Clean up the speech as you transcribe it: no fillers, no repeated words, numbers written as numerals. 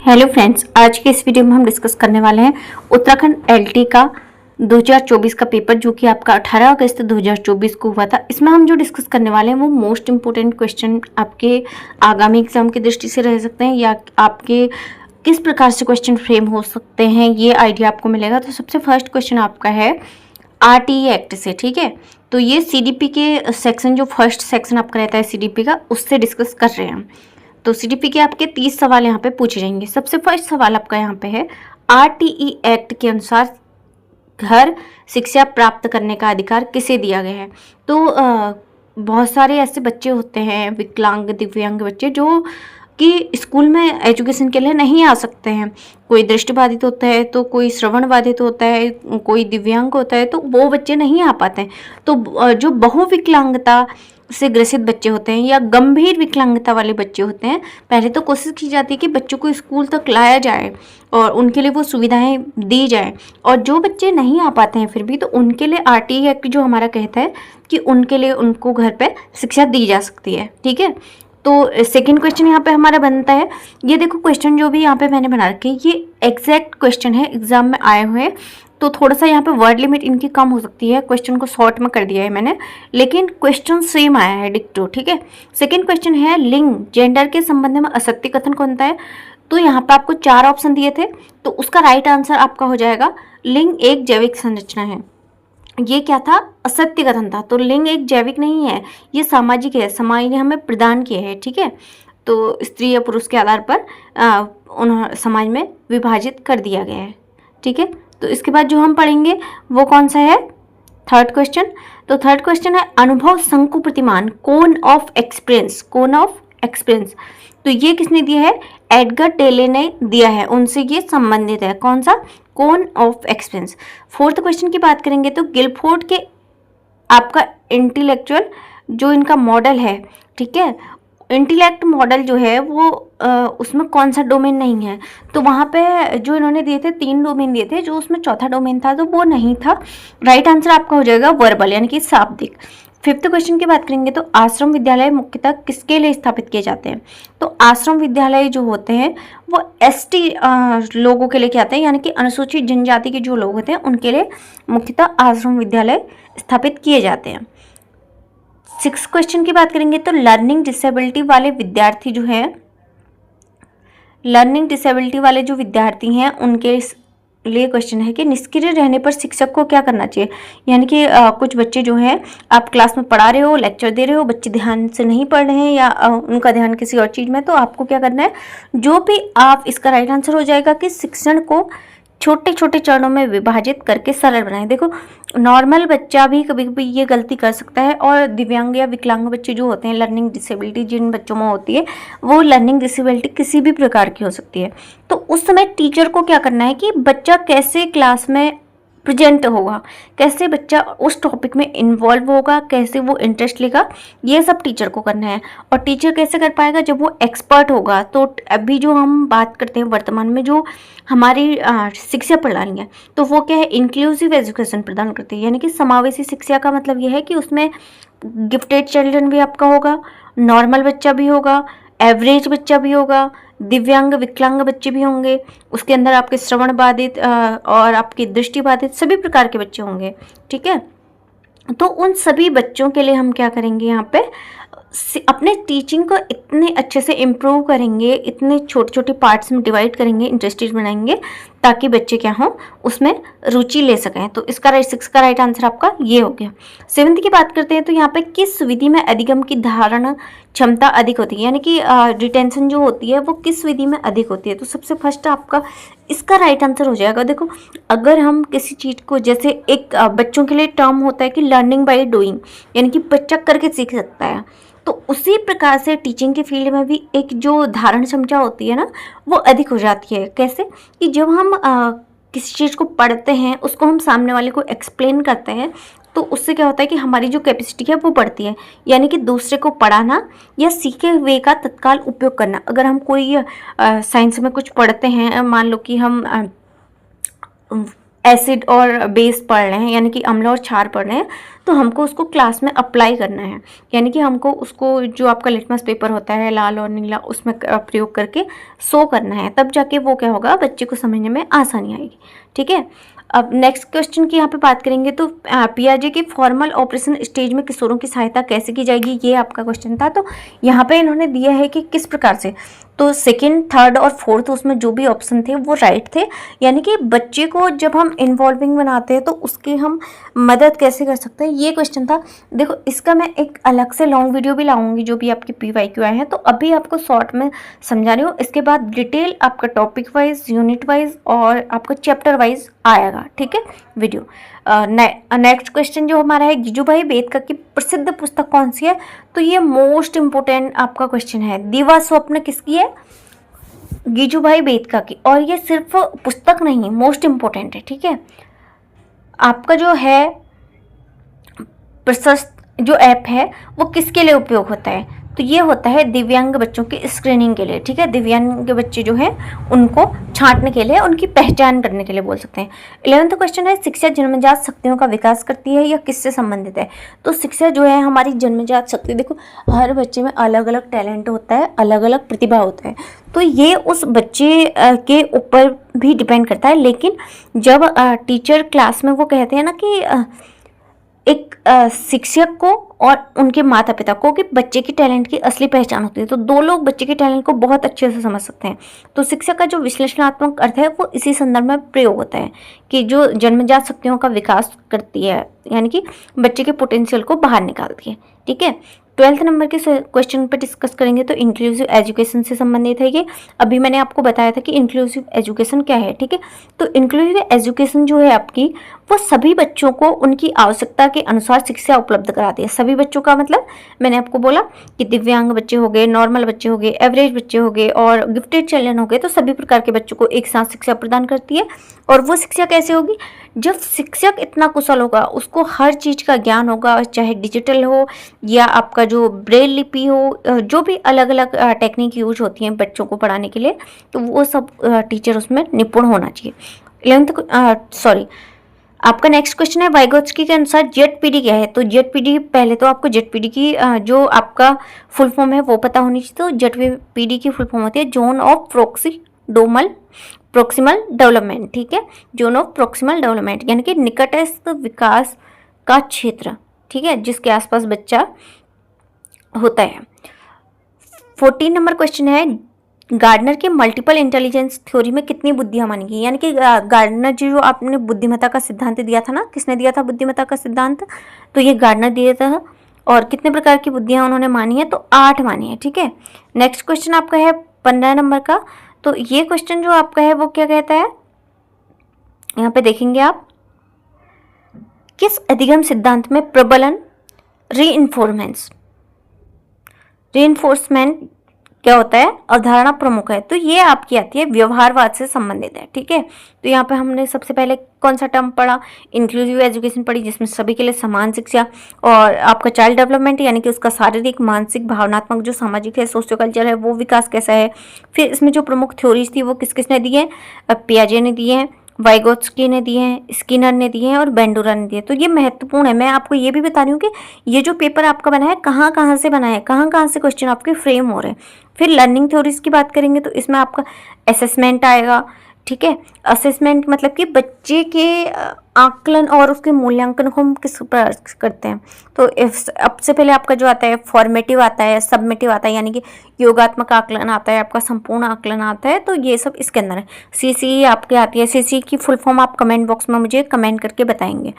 Hello friends, आज के इस वीडियो में हम डिस्कस करने वाले हैं उत्तराखंड एलटी का 2024 का पेपर जो कि आपका 18 अगस्त 2024 को हुआ था। इसमें हम जो डिस्कस करने वाले हैं वो मोस्ट इम्पोर्टेंट क्वेश्चन आपके आगामी एग्जाम की दृष्टि से रह सकते हैं या आपके किस प्रकार से क्वेश्चन फ्रेम हो सकते हैं, ये आइडिया आपको मिलेगा। तो सबसे फर्स्ट क्वेश्चन आपका है आरटीई एक्ट से, ठीक है। तो ये सीडीपी के सेक्शन, जो फर्स्ट सेक्शन आपका रहता है सीडीपी का, उससे डिस्कस कर रहे हैं। तो सीडीपी के आपके 30 सवाल यहाँ पे पूछे जाएंगे। सबसे फर्स्ट सवाल आपका यहाँ पे है, आरटीई एक्ट के अनुसार घर शिक्षा प्राप्त करने का अधिकार किसे दिया गया है। तो बहुत सारे ऐसे बच्चे होते हैं, विकलांग दिव्यांग बच्चे, जो कि स्कूल में एजुकेशन के लिए नहीं आ सकते हैं। कोई दृष्टिबाधित होता है, तो कोई श्रवण बाधित होता है, कोई दिव्यांग होता है, तो वो बच्चे नहीं आ पाते हैं। तो जो बहुविकलांगता से ग्रसित बच्चे होते हैं या गंभीर विकलांगता वाले बच्चे होते हैं, पहले तो कोशिश की जाती है कि बच्चों को स्कूल तक लाया जाए और उनके लिए वो सुविधाएं दी जाए। और जो बच्चे नहीं आ पाते हैं फिर भी, तो उनके लिए आरटीई एक्ट जो हमारा कहता है कि उनके लिए उनको घर पे शिक्षा दी जा सकती है, ठीक है। तो सेकंड क्वेश्चन यहाँ पे हमारा बनता है, ये देखो क्वेश्चन जो भी यहाँ पे मैंने बना रखे, ये एग्जैक्ट क्वेश्चन है, एग्जाम में आए हुए। तो थोड़ा सा यहाँ पे वर्ड लिमिट इनकी कम हो सकती है, क्वेश्चन को शॉर्ट में कर दिया है मैंने, लेकिन क्वेश्चन सेम आया है, डिक्टो, ठीक है। सेकंड क्वेश्चन है, लिंग जेंडर के संबंध में असत्य कथन कौन सा है। तो यहाँ पे आपको 4 ऑप्शन दिए थे, तो उसका राइट आंसर आपका हो जाएगा लिंग एक जैविक संरचना है। ये क्या था, असत्य कथन था। तो लिंग एक जैविक नहीं है, ये सामाजिक है, समाज ने हमें प्रदान किया है, ठीक है। तो स्त्री या पुरुष के आधार पर उन्हें समाज में विभाजित कर दिया गया है, ठीक है। तो इसके बाद जो हम पढ़ेंगे वो कौन सा है, थर्ड क्वेश्चन। तो थर्ड क्वेश्चन है, अनुभव शंकु प्रतिमान cone of experience, cone of experience. तो ये किसने दिया है, एडगर टेले ने दिया है, उनसे ये संबंधित है। कौन सा, cone of experience. Fourth question की बात करेंगे तो गिलफोर्ड के आपका इंटेलेक्चुअल जो इनका मॉडल है, ठीक है, इंटेलेक्ट मॉडल जो है वो उसमें कौन सा डोमेन नहीं है। तो वहाँ पे जो इन्होंने दिए थे 3 डोमेन दिए थे, जो उसमें चौथा डोमेन था तो वो नहीं था। राइट आंसर आपका हो जाएगा वर्बल, यानी कि शाब्दिक। फिफ्थ क्वेश्चन की बात करेंगे तो आश्रम विद्यालय मुख्यतः किसके लिए स्थापित किए जाते हैं। तो आश्रम विद्यालय जो होते हैं वो एसटी लोगों के लिए क्या आते हैं, यानी कि अनुसूचित जनजाति के जो लोग होते हैं उनके लिए मुख्यतः आश्रम विद्यालय स्थापित किए जाते हैं। 6 क्वेश्चन की बात करेंगे तो लर्निंग डिसेबिलिटी वाले विद्यार्थी जो हैं, लर्निंग डिसेबिलिटी वाले जो विद्यार्थी हैं उनके लिए क्वेश्चन है कि निष्क्रिय रहने पर शिक्षक को क्या करना चाहिए। यानी कि कुछ बच्चे जो हैं, आप क्लास में पढ़ा रहे हो, लेक्चर दे रहे हो, बच्चे ध्यान से नहीं पढ़ रहे हैं या उनका ध्यान किसी और चीज़ में, तो आपको क्या करना है, जो भी आप, इसका राइट आंसर हो जाएगा कि शिक्षण को छोटे छोटे चरणों में विभाजित करके सरल बनाएं। देखो, नॉर्मल बच्चा भी कभी कभी ये गलती कर सकता है, और दिव्यांग या विकलांग बच्चे जो होते हैं, लर्निंग डिसेबिलिटी जिन बच्चों में होती है, वो लर्निंग डिसेबिलिटी किसी भी प्रकार की हो सकती है। तो उस समय टीचर को क्या करना है कि बच्चा कैसे क्लास में प्रेजेंट होगा, कैसे बच्चा उस टॉपिक में इन्वॉल्व होगा, कैसे वो इंटरेस्ट लेगा, ये सब टीचर को करना है। और टीचर कैसे कर पाएगा, जब वो एक्सपर्ट होगा। तो अभी जो हम बात करते हैं वर्तमान में जो हमारी शिक्षा प्रणाली है, तो वो क्या है, इंक्लूसिव एजुकेशन प्रदान करती है। यानी कि समावेशी शिक्षा का मतलब ये है कि उसमें गिफ्टेड चिल्ड्रन भी आपका होगा, नॉर्मल बच्चा भी होगा, एवरेज बच्चा भी होगा, दिव्यांग विकलांग बच्चे भी होंगे, उसके अंदर आपके श्रवण बाधित और आपकी दृष्टि बाधित सभी प्रकार के बच्चे होंगे, ठीक है। तो उन सभी बच्चों के लिए हम क्या करेंगे, यहाँ पे अपने टीचिंग को इतने अच्छे से इम्प्रूव करेंगे, इतने छोटे छोटे पार्ट्स में डिवाइड करेंगे, इंटरेस्टेड बनाएंगे, ताकि बच्चे क्या हों, उसमें रुचि ले सकें। तो इसका 6 का राइट आंसर आपका ये हो गया। 7th की बात करते हैं तो यहाँ पे किस विधि में अधिगम की धारण क्षमता अधिक होती है, यानी कि रिटेंशन जो होती है वो किस विधि में अधिक होती है। तो सबसे फर्स्ट आपका इसका राइट आंसर हो जाएगा, देखो, अगर हम किसी चीज़ को, जैसे एक बच्चों के लिए टर्म होता है कि लर्निंग बाय डूइंग, यानी कि बच्चा करके सीख सकता है, तो उसी प्रकार से टीचिंग के फील्ड में भी एक जो धारण क्षमता होती है ना, वो अधिक हो जाती है। कैसे, कि जब हम किसी चीज़ को पढ़ते हैं, उसको हम सामने वाले को एक्सप्लेन करते हैं, तो उससे क्या होता है कि हमारी जो कैपेसिटी है वो बढ़ती है। यानी कि दूसरे को पढ़ाना या सीखे हुए का तत्काल उपयोग करना। अगर हम कोई साइंस में कुछ पढ़ते हैं, मान लो कि हम एसिड और बेस पढ़ रहे हैं, यानी कि अम्ल और क्षार पढ़ रहे हैं, तो हमको उसको क्लास में अप्लाई करना है, यानी कि हमको उसको जो आपका लिटमस पेपर होता है लाल और नीला उसमें प्रयोग करके शो करना है, तब जाके वो क्या होगा, बच्चे को समझने में आसानी आएगी। ठीक है, अब नेक्स्ट क्वेश्चन की यहाँ पे बात करेंगे तो पियाजे के फॉर्मल ऑपरेशन स्टेज में किशोरों की सहायता कैसे की जाएगी, ये आपका क्वेश्चन था। तो यहाँ पे इन्होंने दिया है कि किस प्रकार से, तो सेकंड, थर्ड और फोर्थ उसमें जो भी ऑप्शन थे वो राइट थे, यानी कि बच्चे को जब हम इन्वॉल्विंग बनाते हैं तो उसकी हम मदद कैसे कर सकते हैं, ये क्वेश्चन था। देखो इसका मैं एक अलग से लॉन्ग वीडियो भी लाऊंगी जो भी आपके PYQ आए हैं, तो अभी आपको शॉर्ट में समझा रही हूँ, इसके बाद डिटेल आपका टॉपिक वाइज, यूनिट वाइज और आपका चैप्टर वाइज आएगा। ठीक है वीडियो। नेक्स्ट क्वेश्चन जो हमारा है, गिजुभाई बेदका की प्रसिद्ध पुस्तक कौन सी है, तो ये मोस्ट इम्पोर्टेंट आपका क्वेश्चन है। दीवा स्वप्न किसकी है, गिजुभाई बेदका की, और ये सिर्फ पुस्तक नहीं, मोस्ट इम्पोर्टेंट है। ठीक है, आपका जो है प्रशस्त जो ऐप है वो किसके लिए उपयोग होता है, तो ये होता है दिव्यांग बच्चों की स्क्रीनिंग के लिए। ठीक है, दिव्यांग बच्चे जो हैं उनको छांटने के लिए, उनकी पहचान करने के लिए बोल सकते हैं। 11वां क्वेश्चन है, शिक्षा जन्मजात शक्तियों का विकास करती है या किससे संबंधित है, तो शिक्षा जो है हमारी जन्मजात शक्ति, देखो हर बच्चे में अलग अलग टैलेंट होता है, अलग अलग प्रतिभा होता है, तो ये उस बच्चे के ऊपर भी डिपेंड करता है। लेकिन जब टीचर क्लास में वो कहते हैं ना कि एक शिक्षक को और उनके माता पिता को कि बच्चे की टैलेंट की असली पहचान होती है, तो दो लोग बच्चे के टैलेंट को बहुत अच्छे से समझ सकते हैं। तो शिक्षक का जो विश्लेषणात्मक अर्थ है वो इसी संदर्भ में प्रयोग होता है कि जो जन्मजात शक्तियों का विकास करती है, यानी कि बच्चे के पोटेंशियल को बाहर निकालती है। ठीक है, 12th नंबर के क्वेश्चन पे डिस्कस करेंगे तो इंक्लूसिव एजुकेशन से संबंधित है ये। अभी मैंने आपको बताया था कि इंक्लूसिव एजुकेशन क्या है। ठीक है, तो इंक्लूसिव एजुकेशन जो है आपकी, वो सभी बच्चों को उनकी आवश्यकता के अनुसार शिक्षा उपलब्ध कराती है। सभी बच्चों का मतलब मैंने आपको बोला कि दिव्यांग बच्चे हो गए, नॉर्मल बच्चे हो गए, एवरेज बच्चे हो गए और गिफ्टेड चिल्ड्रन हो गए, तो सभी प्रकार के बच्चों को एक साथ शिक्षा प्रदान करती है। और वो शिक्षा कैसे होगी, जब शिक्षक इतना कुशल होगा, उसको हर चीज़ का ज्ञान होगा, चाहे डिजिटल हो या आपका जो ब्रेल लिपि हो, जो भी अलग अलग टेक्निक यूज होती हैं बच्चों को पढ़ाने के लिए, तो वो सब टीचर उसमें निपुण होना चाहिए। 11th आपका नेक्स्ट क्वेश्चन है, वाइगोत्स्की के अनुसार जेडपीडी क्या है, तो जेडपीडी, पहले तो आपको जेडपीडी की जो आपका फुल फॉर्म है वो पता होनी चाहिए। तो जेडपीडी की फुल फॉर्म होती है जोन ऑफ प्रोक्सिमल डेवलपमेंट। ठीक है, जोन ऑफ प्रोक्सिमल डेवलपमेंट यानी कि निकटस्थ विकास का क्षेत्र। ठीक है, जिसके आसपास बच्चा होता है। 14 नंबर क्वेश्चन है, गार्डनर के मल्टीपल इंटेलिजेंस थ्योरी में कितनी बुद्धियां मानी गई, यानी कि गार्डनर जी जो आपने बुद्धिमत्ता का सिद्धांत दिया था ना, किसने दिया था बुद्धिमत्ता का सिद्धांत, तो ये गार्डनर दिया था। और कितने प्रकार की बुद्धियां उन्होंने मानी है, तो 8 मानी है। ठीक है, नेक्स्ट क्वेश्चन आपका है 15 नंबर का, तो ये क्वेश्चन जो आपका है वो क्या कहता है, यहाँ पे देखेंगे आप, किस अधिगम सिद्धांत में प्रबलन रीइंफोर्समेंट क्या होता है, अवधारणा प्रमुख है, तो ये आपकी आती है व्यवहारवाद से संबंधित है। ठीक है, तो यहाँ पे हमने सबसे पहले कौन सा टर्म पढ़ा, इंक्लूसिव एजुकेशन पढ़ी, जिसमें सभी के लिए समान शिक्षा, और आपका चाइल्ड डेवलपमेंट यानी कि उसका शारीरिक, मानसिक, भावनात्मक, जो सामाजिक है, सोशियो कल्चर है, वो विकास कैसा है। फिर इसमें जो प्रमुख थ्योरीज थी वो किस किसने दी है, पियाजे ने दिए हैं, वाइगोत्स्की ने दिए हैं, स्किनर ने दिए हैं और बेंडूरा ने दिए। तो ये महत्वपूर्ण है। मैं आपको ये भी बता रही हूँ कि ये जो पेपर आपका बना है कहाँ कहाँ से बना है, कहाँ कहाँ से क्वेश्चन आपके फ्रेम हो रहे हैं। फिर लर्निंग थ्योरीज की बात करेंगे तो इसमें आपका असेसमेंट आएगा। ठीक है, असेसमेंट मतलब कि बच्चे के आकलन और उसके मूल्यांकन को हम किस प्रकार करते हैं। तो सबसे पहले आपका जो आता है फॉर्मेटिव आता है, सबमेटिव आता है, यानी कि योगात्मक आकलन आता है, आपका संपूर्ण आकलन आता है, तो ये सब इसके अंदर है। CCE आपके आती है। CCE की फुल फॉर्म आप कमेंट बॉक्स में मुझे कमेंट करके बताएंगे।